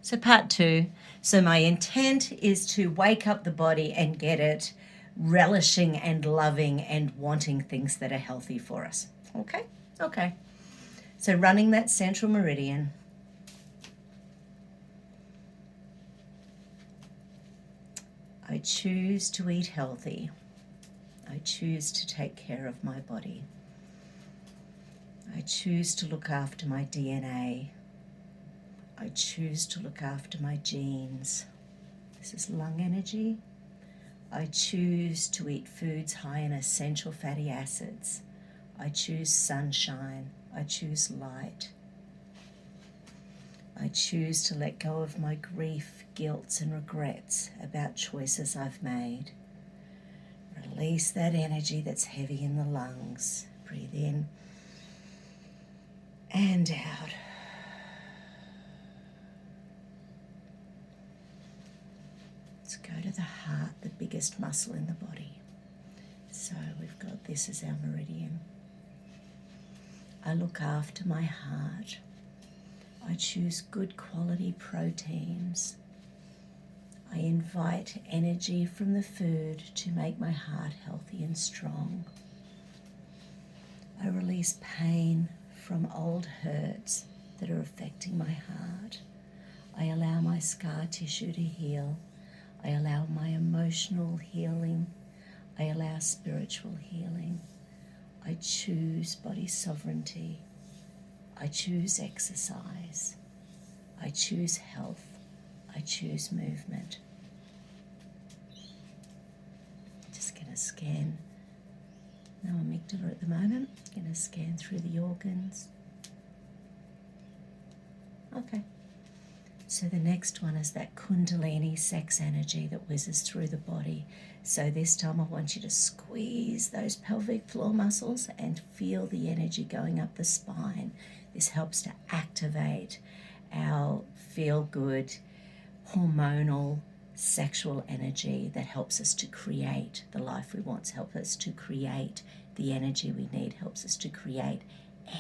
So part 2. So my intent is to wake up the body and get it relishing and loving and wanting things that are healthy for us. Okay? Okay. So running that central meridian. I choose to eat healthy. I choose to take care of my body. I choose to look after my DNA. I choose to look after my genes. This is lung energy. I choose to eat foods high in essential fatty acids. I choose sunshine. I choose light. I choose to let go of my grief, guilt, and regrets about choices I've made. Release that energy that's heavy in the lungs. Breathe in and out. Let's go to the heart, the biggest muscle in the body. So we've got this as our meridian. I look after my heart. I choose good quality proteins. I invite energy from the food to make my heart healthy and strong. I release pain from old hurts that are affecting my heart. I allow my scar tissue to heal. I allow my emotional healing. I allow spiritual healing. I choose body sovereignty. I choose exercise. I choose health. I choose movement. Just going to scan. No amygdala at the moment. Going to scan through the organs. Okay. So the next one is that Kundalini sex energy that whizzes through the body. So this time I want you to squeeze those pelvic floor muscles and feel the energy going up the spine. This helps to activate our feel-good, hormonal, sexual energy that helps us to create the life we want, helps us to create the energy we need, helps us to create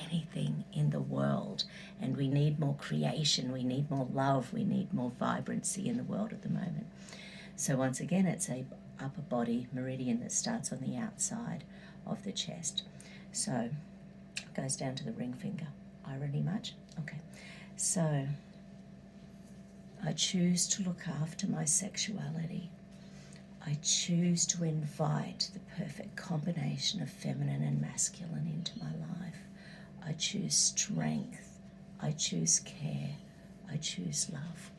anything in the world. And we need more creation, we need more love, we need more vibrancy in the world at the moment. So once again, it's a upper body meridian that starts on the outside of the chest. So it goes down to the ring finger. Irony much? Okay. So I choose to look after my sexuality. I choose to invite the perfect combination of feminine and masculine into my life. I choose strength. I choose care. I choose love.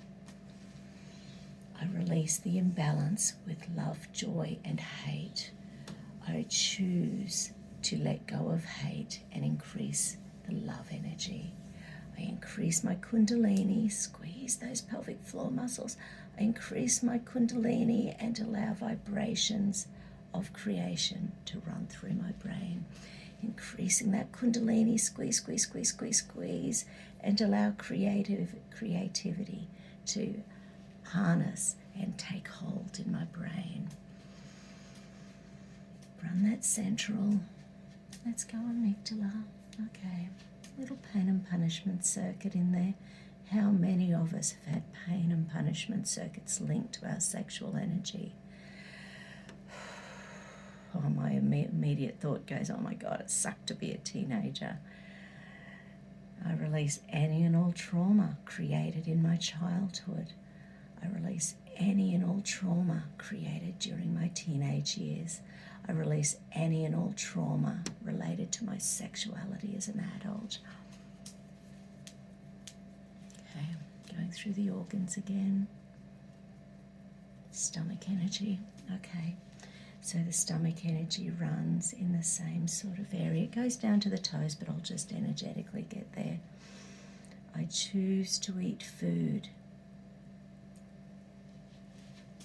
I release the imbalance with love, joy, and hate. I choose to let go of hate and increase the love energy. I increase my Kundalini, squeeze those pelvic floor muscles. I increase my Kundalini and allow vibrations of creation to run through my brain. Increasing that Kundalini, squeeze, squeeze, squeeze, squeeze, squeeze, and allow creativity to harness and take hold in my brain. Run that central. Let's go amygdala. Okay. Little pain and punishment circuit in there. How many of us have had pain and punishment circuits linked to our sexual energy? Oh, my immediate thought goes, oh my God, it sucked to be a teenager. I release any and all trauma created in my childhood. I release any and all trauma created during my teenage years. I release any and all trauma related to my sexuality as an adult. Okay, going through the organs again. Stomach energy. Okay, so the stomach energy runs in the same sort of area. It goes down to the toes, but I'll just energetically get there. I choose to eat food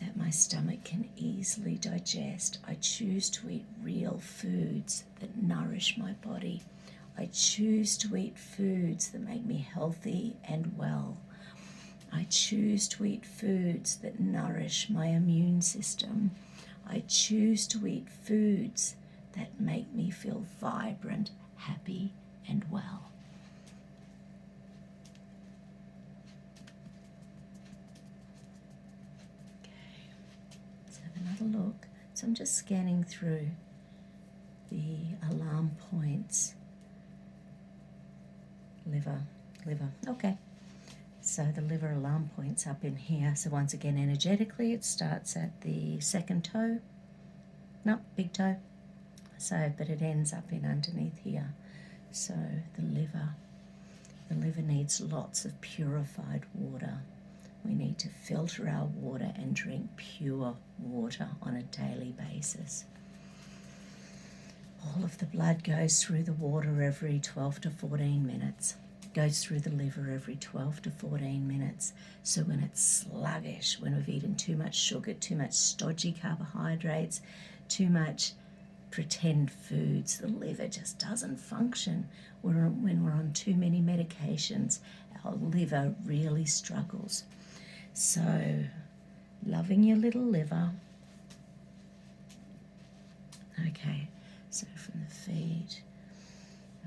that my stomach can easily digest. I choose to eat real foods that nourish my body. I choose to eat foods that make me healthy and well. I choose to eat foods that nourish my immune system. I choose to eat foods that make me feel vibrant, happy, and well. So I'm just scanning through the alarm points. Liver, okay. So the liver alarm point's up in here. So once again, energetically, it starts at the second toe. No, big toe. So, but it ends up in underneath here. So the liver needs lots of purified water. We need to filter our water and drink pure water on a daily basis. All of the blood goes through the water every 12 to 14 minutes. Goes through the liver every 12 to 14 minutes. So when it's sluggish, when we've eaten too much sugar, too much stodgy carbohydrates, too much pretend foods, the liver just doesn't function. When we're on too many medications, our liver really struggles. So, loving your little liver. Okay, so from the feet.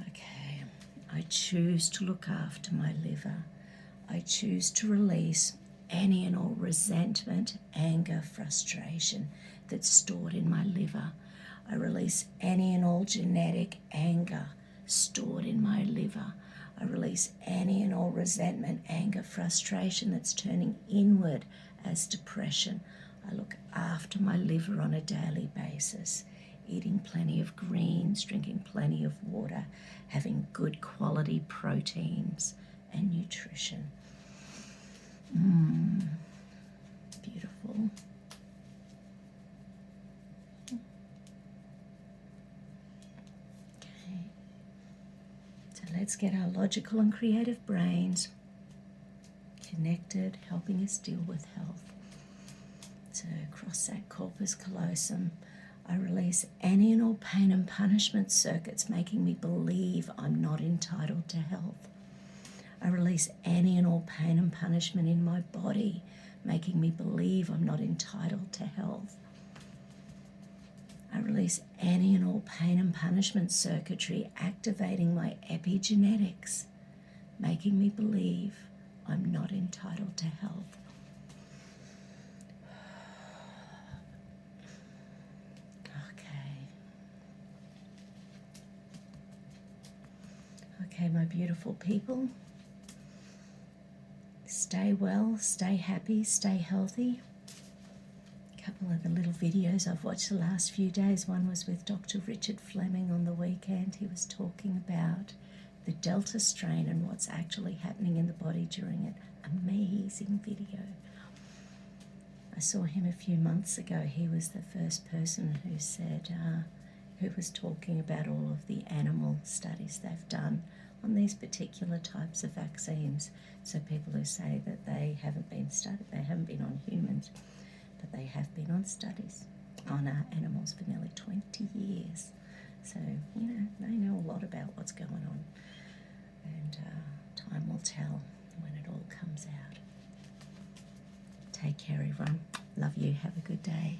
Okay, I choose to look after my liver. I choose to release any and all resentment, anger, frustration that's stored in my liver. I release any and all genetic anger stored in my liver. I release any and all resentment, anger, frustration that's turning inward as depression. I look after my liver on a daily basis, eating plenty of greens, drinking plenty of water, having good quality proteins and nutrition. Beautiful. Let's get our logical and creative brains connected, helping us deal with health. So across that corpus callosum, I release any and all pain and punishment circuits making me believe I'm not entitled to health. I release any and all pain and punishment in my body making me believe I'm not entitled to health. I release any and all pain and punishment circuitry activating my epigenetics, making me believe I'm not entitled to health. Okay, my beautiful people. Stay well, stay happy, stay healthy. Couple of the little videos I've watched the last few days. One was with Dr. Richard Fleming on the weekend. He was talking about the Delta strain and what's actually happening in the body during it. Amazing video. I saw him a few months ago. He was the first person who said, who was talking about all of the animal studies they've done on these particular types of vaccines. So people who say that they haven't been studied, they haven't been on humans, but they have been on studies on animals for nearly 20 years. So, they know a lot about what's going on. And time will tell when it all comes out. Take care, everyone. Love you. Have a good day.